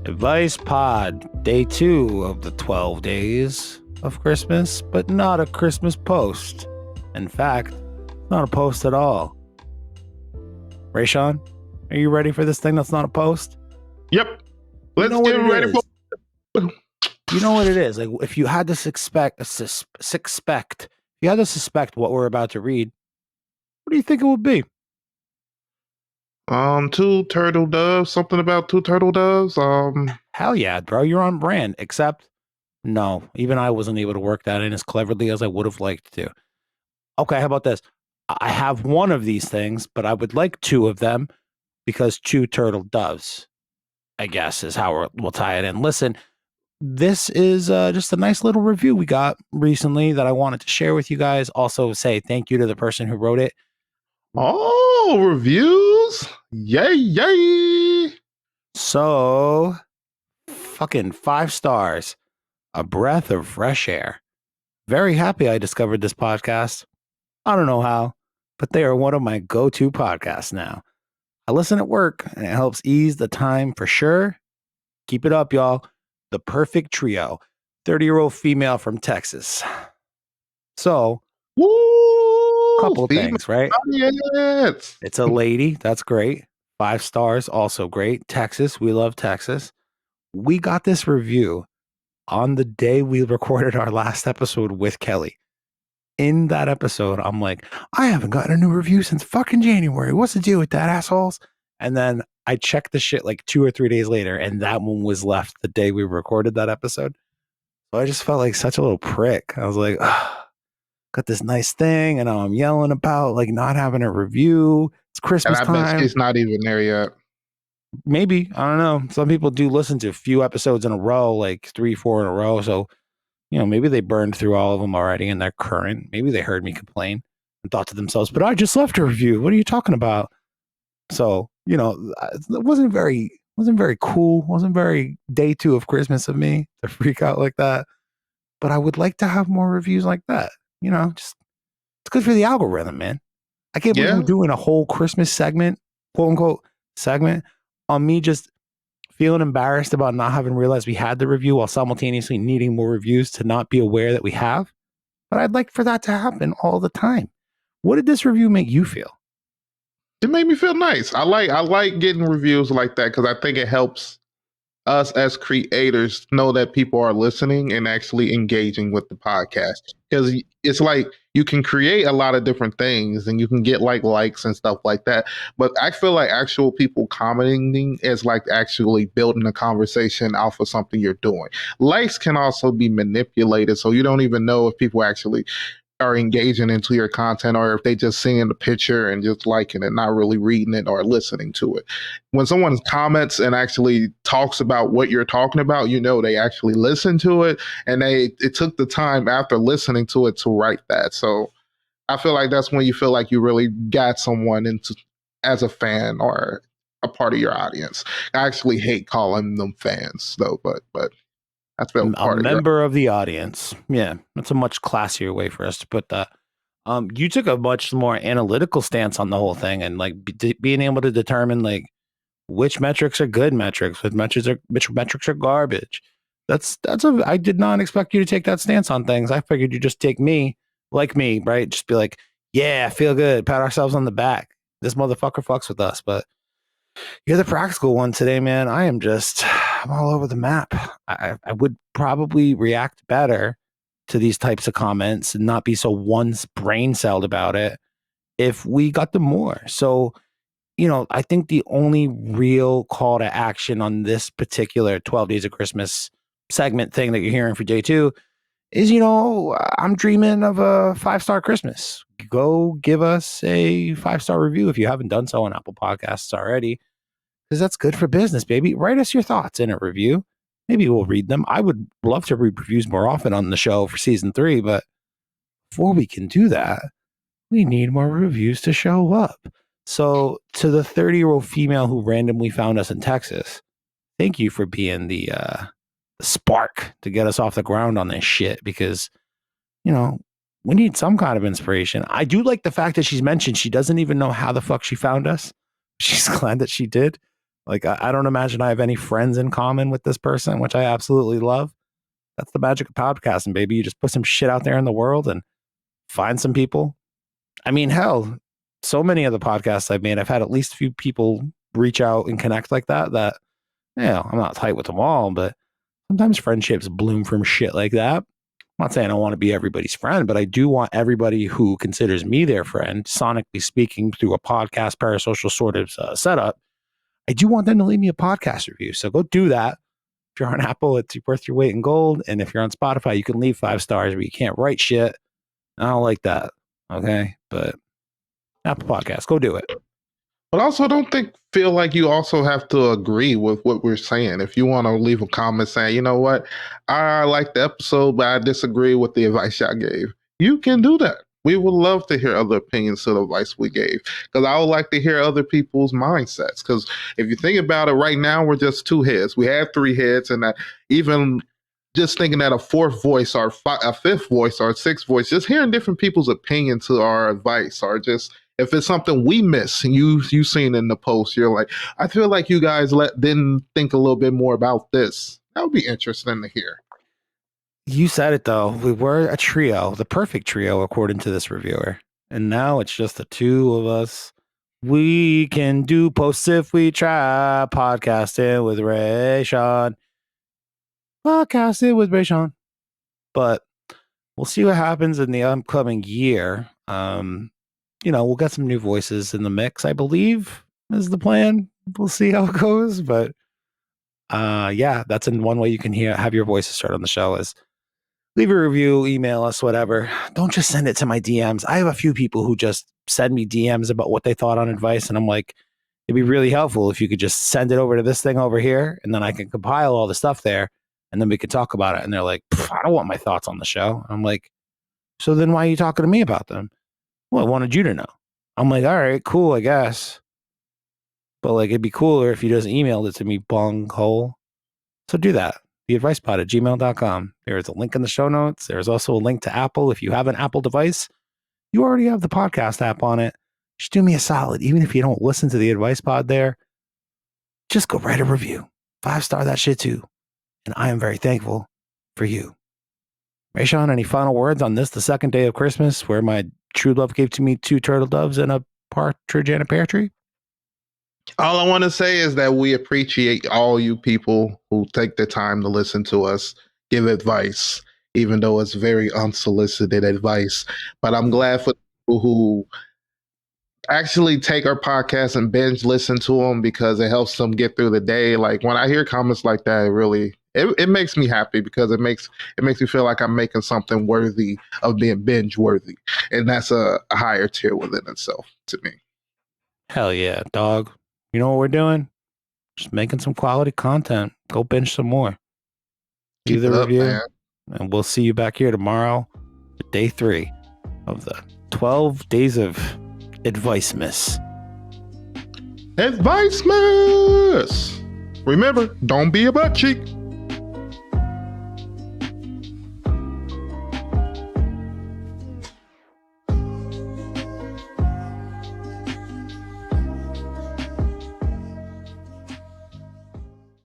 Advice Pod, day 2 of the 12 days of Christmas, but not a Christmas post. In fact, not a post at all. Raysean, are you ready for this thing that's not a post? Yep. Let's get ready for it. You know what it is. Like, if you had to suspect what we're about to read, what do you think it would be? Two turtle doves. Something about two turtle doves. Hell yeah, bro. You're on brand. Except, no, even I wasn't able to work that in as cleverly as I would have liked to. Okay, how about this? I have one of these things, but I would like two of them because two turtle doves, I guess, is how we'll tie it in. Listen, this is just a nice little review we got recently that I wanted to share with you guys. Also, say thank you to the person who wrote it. Oh, reviews. Yay, yay. So, fucking 5 stars. A breath of fresh air. Very happy I discovered this podcast. I don't know how, but they are one of my go-to podcasts now. I listen at work, and it helps ease the time for sure. Keep it up, y'all. The perfect trio. 30-year-old female from Texas. So, Woo! couple things, right? Yes. It's a lady. That's great. 5 stars, also great. Texas. We love Texas. We got this review on the day we recorded our last episode with Kelly. In that episode, I'm like, I haven't gotten a new review since fucking January. What's the deal with that, assholes? And then I checked the shit like 2 or 3 days later, and that one was left the day we recorded that episode. So I just felt like such a little prick. I was like, got this nice thing, and now I'm yelling about like not having a review. It's Christmas And I bet time. she's not even there yet. Maybe. I don't know. Some people do listen to a few episodes in a row, like 3, 4 in a row. So, you know, maybe they burned through all of them already and they're current. Maybe they heard me complain and thought to themselves, but I just left a review. What are you talking about? So, you know, it wasn't very cool. Wasn't very day 2 of Christmas of me to freak out like that. But I would like to have more reviews like that. You know, just it's good for the algorithm, man. I can't believe we're doing a whole Christmas segment, quote unquote segment, on me just feeling embarrassed about not having realized we had the review while simultaneously needing more reviews to not be aware that we have. But I'd like for that to happen all the time. What did this review make you feel? It made me feel nice. I like getting reviews like that because I think it helps us as creators know that people are listening and actually engaging with the podcast. Because it's like you can create a lot of different things and you can get like likes and stuff like that. But I feel like actual people commenting is like actually building a conversation off of something you're doing. Likes can also be manipulated, so you don't even know if people actually are engaging into your content or if they just seeing the picture and just liking it, not really reading it or listening to it. When someone comments and actually talks about what you're talking about, you know they actually listen to it and it took the time after listening to it to write that. So I feel like that's when you feel like you really got someone into as a fan or a part of your audience. I actually hate calling them fans though, but that's a member of the audience. Yeah, that's a much classier way for us to put that. You took a much more analytical stance on the whole thing and like being able to determine like which metrics are good metrics, which metrics are garbage. I did not expect you to take that stance on things. I figured you just take me, like me, right? Just be like, yeah, feel good, pat ourselves on the back. This motherfucker fucks with us, but you're the practical one today, man. I'm all over the map. I would probably react better to these types of comments and not be so once brain celled about it if we got them more. So, you know, I think the only real call to action on this particular 12 Days of Christmas segment thing that you're hearing for day 2 is, you know, I'm dreaming of a 5-star Christmas. Go give us a 5-star review if you haven't done so on Apple Podcasts already, because that's good for business, baby. Write us your thoughts in a review. Maybe we'll read them. I would love to read reviews more often on the show for season 3, but before we can do that, we need more reviews to show up. So to the 30-year-old female who randomly found us in Texas, thank you for being the spark to get us off the ground on this shit, because, you know, we need some kind of inspiration. I do like the fact that she's mentioned she doesn't even know how the fuck she found us. She's glad that she did. Like, I don't imagine I have any friends in common with this person, which I absolutely love. That's the magic of podcasting, baby. You just put some shit out there in the world and find some people. I mean, hell, so many of the podcasts I've made, I've had at least a few people reach out and connect like that. I'm not tight with them all, but sometimes friendships bloom from shit like that. I'm not saying I want to be everybody's friend, but I do want everybody who considers me their friend, sonically speaking, through a podcast parasocial sort of setup. I do want them to leave me a podcast review. So go do that. If you're on Apple, it's worth your weight in gold. And if you're on Spotify, you can leave 5 stars, but you can't write shit. I don't like that. Okay. But Apple Podcast, go do it. But also don't feel like you also have to agree with what we're saying. If you want to leave a comment saying, you know what, I like the episode, but I disagree with the advice y'all gave, you can do that. We would love to hear other opinions to the advice we gave, because I would like to hear other people's mindsets. Because if you think about it, right now we're just 2 heads. We have 3 heads, and even just thinking that a 4th voice or a 5th voice or a 6th voice, just hearing different people's opinion to our advice, or just if it's something we miss and you seen in the post, you're like, I feel like you guys didn't think a little bit more about this. That would be interesting to hear. You said it though. We were a trio, the perfect trio, according to this reviewer. And now it's just the 2 of us. We can do posts if we try. Podcasting with Raysean. Podcasting with Raysean. But we'll see what happens in the upcoming year. We'll get some new voices in the mix, I believe, is the plan. We'll see how it goes. But that's in one way you can have your voices start on the show is leave a review, email us, whatever. Don't just send it to my DMs. I have a few people who just send me DMs about what they thought on advice. And I'm like, it'd be really helpful if you could just send it over to this thing over here. And then I can compile all the stuff there. And then we could talk about it. And they're like, I don't want my thoughts on the show. I'm like, so then why are you talking to me about them? Well, I wanted you to know. I'm like, all right, cool, I guess. But like, it'd be cooler if you just emailed it to me, bunghole. So do that. theadvicepod@gmail.com. There is a link in the show notes. There's also a link to Apple. If you have an Apple device, you already have the podcast app on it. Just do me a solid. Even if you don't listen to the Advice Pod there, just go write a review. 5-star that shit too. And I am very thankful for you. Raysean, any final words on this, the second day of Christmas, where my true love gave to me 2 turtle doves and a partridge and a pear tree? All I want to say is that we appreciate all you people who take the time to listen to us give advice, even though it's very unsolicited advice. But I'm glad for people who actually take our podcast and binge listen to them, because it helps them get through the day. Like when I hear comments like that, it makes me happy, because it makes me feel like I'm making something worthy of being binge worthy. And that's a higher tier within itself to me. Hell yeah, dog. You know what we're doing? Just making some quality content. Go binge some more. Keep Leave the it review. up, man. And we'll see you back here tomorrow for day 3 of the 12 days of Advice-Miss. Advice-Miss! Remember, don't be a butt cheek.